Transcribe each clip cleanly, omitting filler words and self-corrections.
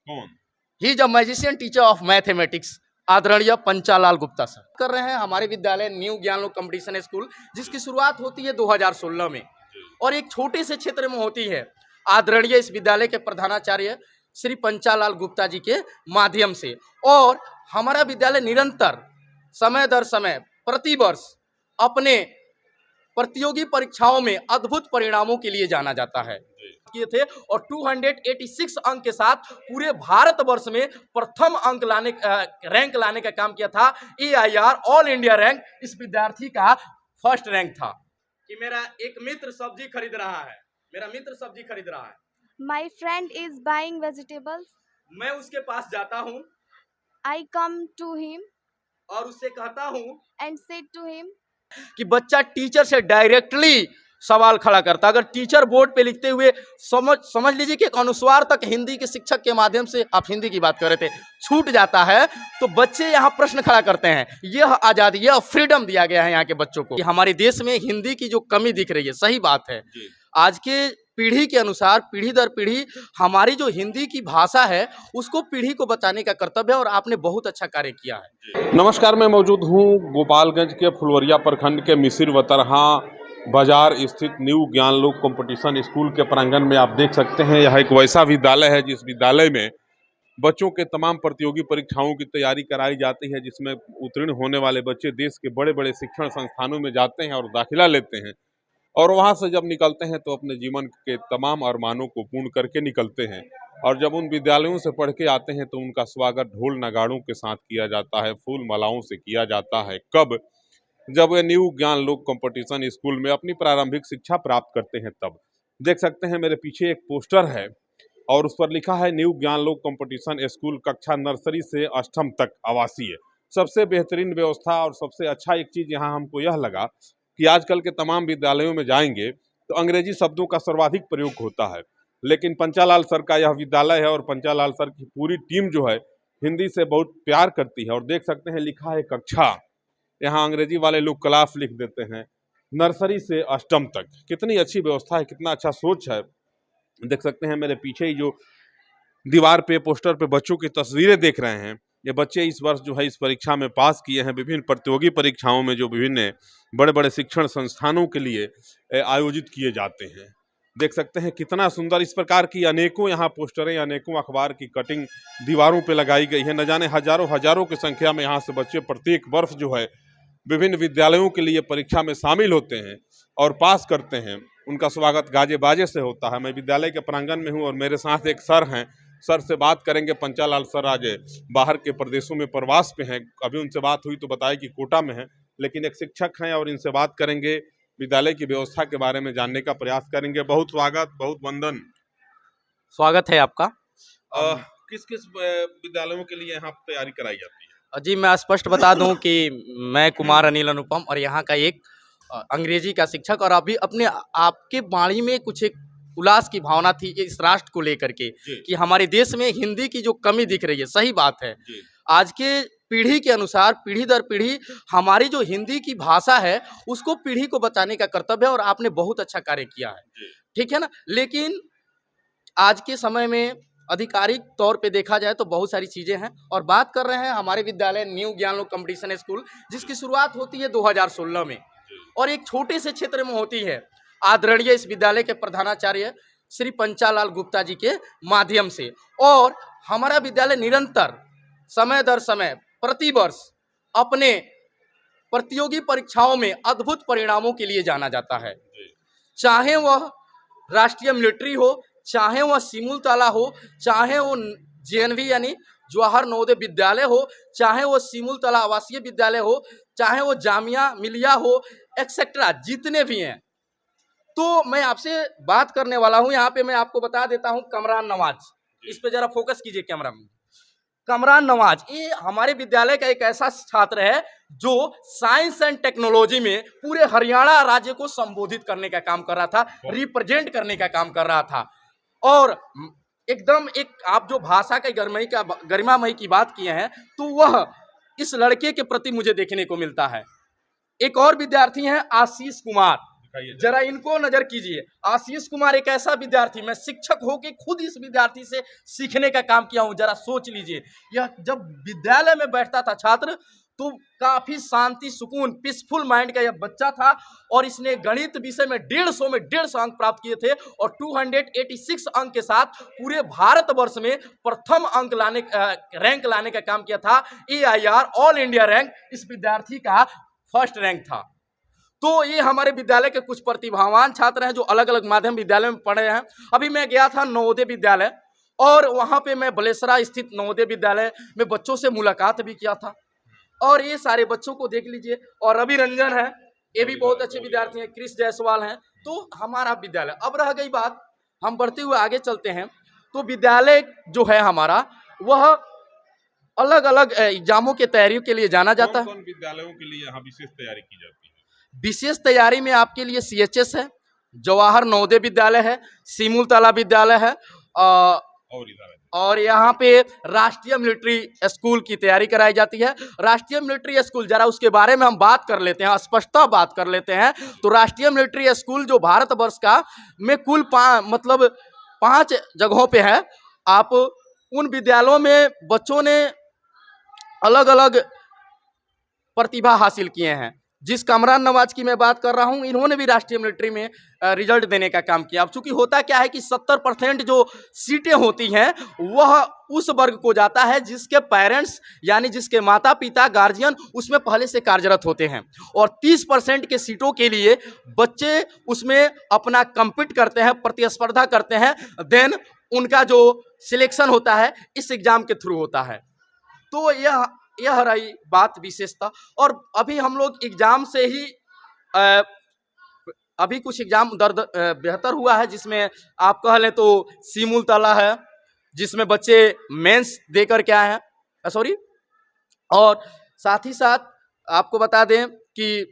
कौन? He is a magician teacher of mathematics, आदरणीय पंचालाल Gupta sir कर रहे हैं हमारे विद्यालय न्यू ज्ञान लोक कंपटीशन स्कूल, जिसकी शुरुआत होती है 2016 में और एक छोटे से क्षेत्र में होती है। आदरणीय इस विद्यालय के प्रधानाचार्य श्री पंचालाल गुप्ता जी के माध्यम से, और हमारा विद्यालय निरंतर समय दर समय प्रतिवर्ष अपने प्रतियोगी परीक्षाओं में अद्भुत परिणामों के लिए जाना जाता है किए थे और 286 अंक के साथ पूरे भारतवर्ष में प्रथम अंक रैंक लाने का काम किया था। AIR ऑल इंडिया रैंक इस विद्यार्थी का फर्स्ट रैंक था। कि मेरा एक मित्र सब्जी खरीद रहा है, My friend is buying vegetables. मैं उसके पास जाता हूँ I come to him और उससे कहता हूँ and said to him, कि बच्चा टीचर से डायरेक्टली सवाल खड़ा करता। अगर टीचर बोर्ड पे लिखते हुए समझ लीजिए कि एक अनुस्वार तक हिंदी के शिक्षक के माध्यम से, आप हिंदी की बात कर रहे थे, छूट जाता है तो बच्चे यहाँ प्रश्न खड़ा करते हैं। यह आज़ादी, यह फ्रीडम दिया गया है यहाँ के बच्चों को। हमारे देश में हिंदी की जो कमी दिख रही है, सही बात है, आज के पीढ़ी के अनुसार पीढ़ी दर पीढ़ी हमारी जो हिंदी की भाषा है उसको पीढ़ी को बचाने का कर्तव्य है और आपने बहुत अच्छा कार्य किया है। नमस्कार, मैं मौजूद हूँ गोपालगंज के फुलवरिया प्रखंड के मिसिर वतरहा बाजार स्थित न्यू ज्ञान लोक कंपटीशन स्कूल के प्रांगण में। आप देख सकते हैं यह एक वैसा विद्यालय है जिस विद्यालय में बच्चों के तमाम प्रतियोगी परीक्षाओं की तैयारी कराई जाती है, जिसमें उत्तीर्ण होने वाले बच्चे देश के बड़े बड़े शिक्षण संस्थानों में जाते हैं और दाखिला लेते हैं और वहां से जब निकलते हैं तो अपने जीवन के तमाम अरमानों को पूर्ण करके निकलते हैं। और जब उन विद्यालयों से पढ़ के आते हैं तो उनका स्वागत ढोल नगाड़ों के साथ किया जाता है, फूल मालाओं से किया जाता है। कब? जब वे न्यू ज्ञान लोक कंपटीशन स्कूल में अपनी प्रारंभिक शिक्षा प्राप्त करते हैं तब। देख सकते हैं मेरे पीछे एक पोस्टर है और उस पर लिखा है न्यू ज्ञान लोक कंपटीशन स्कूल, कक्षा नर्सरी से अष्टम तक आवासीय। सबसे बेहतरीन व्यवस्था और सबसे अच्छा एक चीज़ यहाँ हमको यह लगा कि आजकल के तमाम विद्यालयों में जाएंगे तो अंग्रेजी शब्दों का सर्वाधिक प्रयोग होता है, लेकिन पंचालाल सर का यह विद्यालय है और पंचालाल सर की पूरी टीम जो है हिंदी से बहुत प्यार करती है। और देख सकते हैं लिखा है कक्षा, यहाँ अंग्रेजी वाले लोग क्लास लिख देते हैं, नर्सरी से अष्टम तक। कितनी अच्छी व्यवस्था है, कितना अच्छा सोच है। देख सकते हैं मेरे पीछे ही जो दीवार पे पोस्टर पे बच्चों की तस्वीरें देख रहे हैं, ये बच्चे इस वर्ष जो है इस परीक्षा में पास किए हैं, विभिन्न प्रतियोगी परीक्षाओं में जो विभिन्न बड़े बड़े शिक्षण संस्थानों के लिए आयोजित किए जाते हैं। देख सकते हैं कितना सुंदर इस प्रकार की अनेकों यहाँ पोस्टरें, अनेकों अखबार की कटिंग दीवारों पे लगाई गई है। न जाने हजारों की संख्या में यहाँ से बच्चे प्रत्येक वर्ष जो है विभिन्न विद्यालयों के लिए परीक्षा में शामिल होते हैं और पास करते हैं। उनका स्वागत गाजे बाजे से होता है। मैं विद्यालय के प्रांगण में हूँ और मेरे साथ एक सर हैं, सर से बात करेंगे। पंचालाल सर आज बाहर के प्रदेशों में प्रवास पे हैं, अभी उनसे बात हुई तो बताया कि कोटा में है, लेकिन एक शिक्षक हैं और इनसे बात करेंगे, विद्यालय की व्यवस्था के बारे में जानने का प्रयास करेंगे। बहुत स्वागत, बहुत वंदन। स्वागत है आपका। किस किस विद्यालयों के लिए यहाँ तैयारी कराई जाती है? जी, मैं स्पष्ट बता दूं कि मैं कुमार अनिल अनुपम और यहाँ का एक अंग्रेजी का शिक्षक, और अभी अपने आपके वाणी में कुछ एक उल्लास की भावना थी इस राष्ट्र को लेकर के कि हमारे देश में हिंदी की जो कमी दिख रही है, सही बात है, आज के पीढ़ी के अनुसार पीढ़ी दर पीढ़ी हमारी जो हिंदी की भाषा है उसको पीढ़ी को बचाने का कर्तव्य है और आपने बहुत अच्छा कार्य किया है, ठीक है ना। लेकिन आज के समय में आधिकारिक तौर पे देखा जाए तो बहुत सारी चीज़ें हैं और बात कर रहे हैं हमारे विद्यालय न्यू ज्ञान लोक कंपटीशन स्कूल, जिसकी शुरुआत होती है 2016 में और एक छोटे से क्षेत्र में होती है। आदरणीय इस विद्यालय के प्रधानाचार्य श्री पंचालाल गुप्ता जी के माध्यम से, और हमारा विद्यालय निरंतर समय दर समय प्रतिवर्ष अपने प्रतियोगी परीक्षाओं में अद्भुत परिणामों के लिए जाना जाता है। चाहे वह राष्ट्रीय मिलिट्री हो, चाहे वह सिमुलतला हो, चाहे वो JNV यानी जवाहर नवोदय विद्यालय हो, चाहे वो सिमुलतला आवासीय विद्यालय हो, चाहे वो जामिया मिलिया हो, एक्सेट्रा जितने भी हैं। तो मैं आपसे बात करने वाला हूं, यहाँ पे मैं आपको बता देता हूं कमरान नवाज, इस पे जरा फोकस कीजिए कैमरा में। कमरान नवाज ये हमारे विद्यालय का एक ऐसा छात्र है जो साइंस एंड टेक्नोलॉजी में पूरे हरियाणा राज्य को संबोधित करने का काम कर रहा था, रिप्रेजेंट करने का काम कर रहा था। और एकदम एक आप जो भाषा के गरिमामयी की बात किए हैं तो वह इस लड़के के प्रति मुझे देखने को मिलता है। एक और विद्यार्थी हैं आशीष कुमार, दिखाइए जरा। जरा इनको नजर कीजिए। आशीष कुमार एक ऐसा विद्यार्थी, मैं शिक्षक होके खुद इस विद्यार्थी से सीखने का काम किया हूं। जरा सोच लीजिए, यह जब विद्यालय में बैठता था छात्र तो काफी शांति, सुकून, पीसफुल माइंड का यह बच्चा था और इसने गणित विषय में 150 में 150 अंक प्राप्त किए थे और 286 अंक के साथ पूरे भारतवर्ष में प्रथम अंक लाने रैंक लाने का काम किया था। AIR ऑल इंडिया रैंक इस विद्यार्थी का फर्स्ट रैंक था। तो ये हमारे विद्यालय के कुछ प्रतिभावान छात्र हैं जो अलग अलग माध्यम विद्यालय में पढ़े हैं। अभी मैं गया था नवोदय विद्यालय और वहाँ पे मैं बलेसरा स्थित नवोदय विद्यालय में बच्चों से मुलाकात भी किया था और ये सारे बच्चों को देख लीजिए। और रवि रंजन है, ये भी बहुत अच्छे विद्यार्थी हैं। क्रिस जायसवाल हैं। तो हमारा विद्यालय, अब रह गई बात, हम बढ़ते हुए आगे चलते हैं। तो विद्यालय जो है हमारा, वह अलग अलग एग्जामों की तैयारियों के लिए जाना जाता है। कौन विद्यालयों के लिए यहाँ विशेष तैयारी की जाती है? विशेष तैयारी में आपके लिए CHS है, जवाहर नवोदय विद्यालय है, सिमुल ताला विद्यालय है और यहाँ पे राष्ट्रीय मिलिट्री स्कूल की तैयारी कराई जाती है। राष्ट्रीय मिलिट्री स्कूल, जरा उसके बारे में हम बात कर लेते हैं, स्पष्टता बात कर लेते हैं। तो राष्ट्रीय मिलिट्री स्कूल जो भारतवर्ष का में कुल 5 जगहों पे है। आप उन विद्यालयों में बच्चों ने अलग अलग प्रतिभा हासिल किए हैं। जिस कामरान नवाज की मैं बात कर रहा हूं, इन्होंने भी राष्ट्रीय मिलिट्री में रिजल्ट देने का काम किया। अब चूंकि होता क्या है कि 70% जो सीटें होती हैं वह उस वर्ग को जाता है जिसके पेरेंट्स यानी जिसके माता पिता गार्जियन उसमें पहले से कार्यरत होते हैं और 30% के सीटों के लिए बच्चे उसमें अपना कम्पीट करते हैं, प्रतिस्पर्धा करते हैं। देन उनका जो सिलेक्शन होता है इस एग्जाम के थ्रू होता है। तो यह रही बात विशेषता। और अभी हम लोग एग्जाम से ही अभी कुछ एग्जाम बेहतर हुआ है, जिसमें आप कह लें तो सिमुल ताला है जिसमें बच्चे मेंस देकर के आए हैं, सॉरी। और साथ ही साथ आपको बता दें कि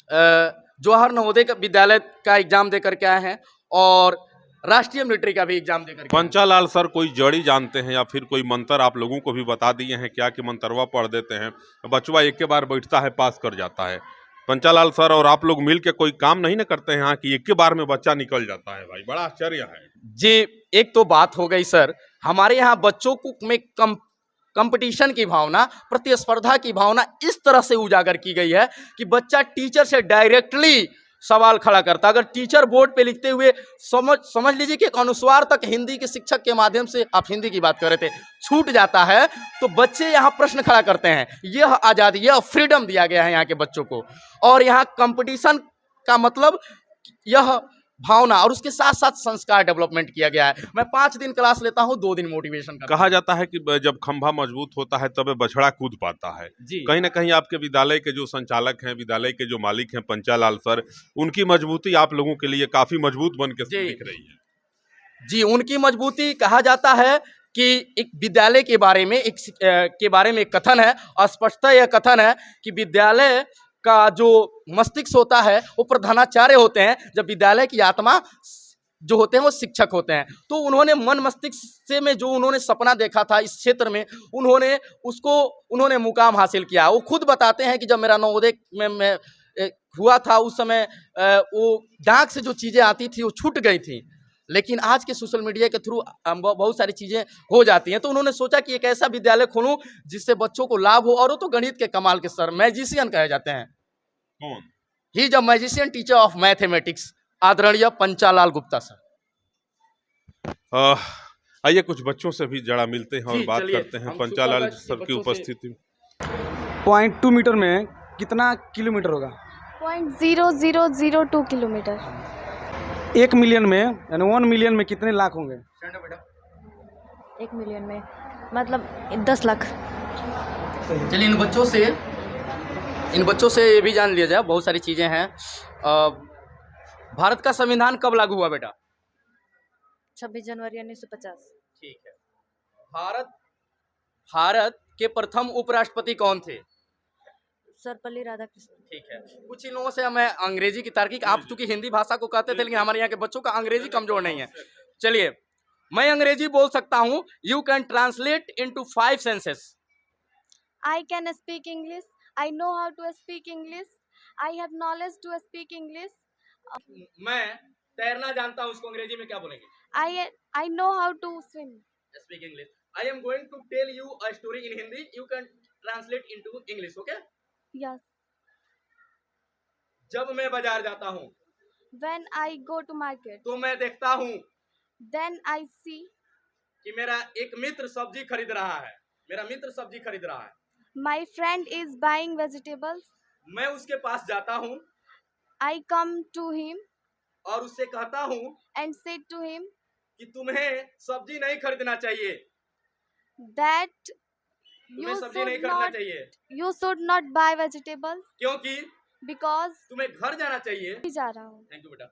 जवाहर नवोदय विद्यालय का एग्जाम देकर के आए हैं और राष्ट्रीय मिलिट्री का भी एग्जाम देकर। पंचालाल सर कोई जड़ी जानते हैं या फिर कोई मंत्र आप लोगों को भी बता दिए हैं क्या कि मंत्रवा पढ़ देते हैं, बचवा एक के बार बैठता है पास कर जाता है? पंचालाल सर और आप लोग मिल के कोई काम नहीं ना करते हैं कि एक के बार में बच्चा निकल जाता है? भाई बड़ा आश्चर्य है जी। एक तो बात हो गई सर, हमारे यहाँ बच्चों को में कंपटीशन की भावना, प्रतिस्पर्धा की भावना इस तरह से उजागर की गई है कि बच्चा टीचर से डायरेक्टली सवाल खड़ा करता। अगर टीचर बोर्ड पे लिखते हुए समझ लीजिए कि एक अनुस्वार तक हिंदी के शिक्षक के माध्यम से, आप हिंदी की बात कर रहे थे, छूट जाता है तो बच्चे यहाँ प्रश्न खड़ा करते हैं। यह आज़ादी, यह फ्रीडम दिया गया है यहाँ के बच्चों को। और यहाँ कंपटीशन का मतलब यह भावना और उसके साथ साथ संस्कार डेवलपमेंट किया गया है। मैं 5 दिन क्लास लेता हूँ, 2 दिन मोटिवेशन करता हूँ। कहा जाता है कि जब खंभा मजबूत होता है तब बछड़ा कूद पाता है जी। कहीं ना कहीं आपके विद्यालय के जो संचालक हैं, विद्यालय के जो मालिक हैं पंचालाल सर, उनकी मजबूती आप लोगों के लिए काफी मजबूत बन के दिख रही है। जी, उनकी मजबूती, कहा जाता है कि एक विद्यालय के बारे में एक कथन है, स्पष्टता यह कथन है कि विद्यालय का जो मस्तिष्क होता है वो प्रधानाचार्य होते हैं, जब विद्यालय की आत्मा जो होते हैं वो शिक्षक होते हैं। तो उन्होंने मन मस्तिष्क से में जो उन्होंने सपना देखा था इस क्षेत्र में, उन्होंने मुकाम हासिल किया। वो खुद बताते हैं कि जब मेरा नवोदय में हुआ था उस समय वो डाक से जो चीज़ें आती थी वो छूट गई थी, लेकिन आज के सोशल मीडिया के थ्रू बहुत सारी चीज़ें हो जाती हैं। तो उन्होंने सोचा कि एक ऐसा विद्यालय खोलूं जिससे बच्चों को लाभ हो। और वो तो गणित के कमाल के सर, मैजिशियन कहे जाते हैं। कौन? He is a magician teacher of mathematics, आदरणीय पंचालाल गुप्ता सर। आइए कुछ बच्चों से भी जरा मिलते हैं और बात करते हैं पंचालाल सर की उपस्थिति। 0.2 मीटर में कितना किलोमीटर होगा? 0.0002 किलोमीटर। 1 मिलियन में यानी 1 मिलियन में कितने लाख होंगे? 1 मिलियन में मतलब 10 लाख। चलिए इन बच्चों से ये भी जान लिया जाए, बहुत सारी चीज़ें हैं। भारत का संविधान कब लागू हुआ बेटा? 26 जनवरी 1950। ठीक है। भारत के प्रथम उपराष्ट्रपति कौन थे? सर्वपल्ली राधाकृष्णन। ठीक है। कुछ इन लोगों से मैं अंग्रेजी की तार्किक, आप चूंकि हिंदी भाषा को कहते थे, लेकिन हमारे यहाँ के बच्चों का अंग्रेजी कमजोर नहीं है। चलिए, मैं अंग्रेजी बोल सकता हूँ। You can translate into 5 senses. I can speak English. I know how to speak English. I have knowledge to speak English. मैं तैरना जानता हूँ, उसको अंग्रेजी में क्या बोलेंगे? I know how to swim. Speak English. I am going to tell you a story in Hindi. You can translate into English, okay? Yes. जब मैं बाजार जाता हूँ When I go to market, तो मैं देखता हूँ then I see कि मेरा एक मित्र सब्जी खरीद रहा है। मेरा मित्र सब्जी खरीद रहा है। my friend is buying vegetables. मैं उसके पास जाता हूँ I come to him और उससे कहता हूँ and say to him कि तुम्हें सब्जी नहीं खरीदना चाहिए, that तुम्हें सब्जी नहीं खरीदना चाहिए, you should not buy vegetables क्योंकि because तुम्हें घर जाना चाहिए। जा रहा हूँ। थैंक यू बेटा।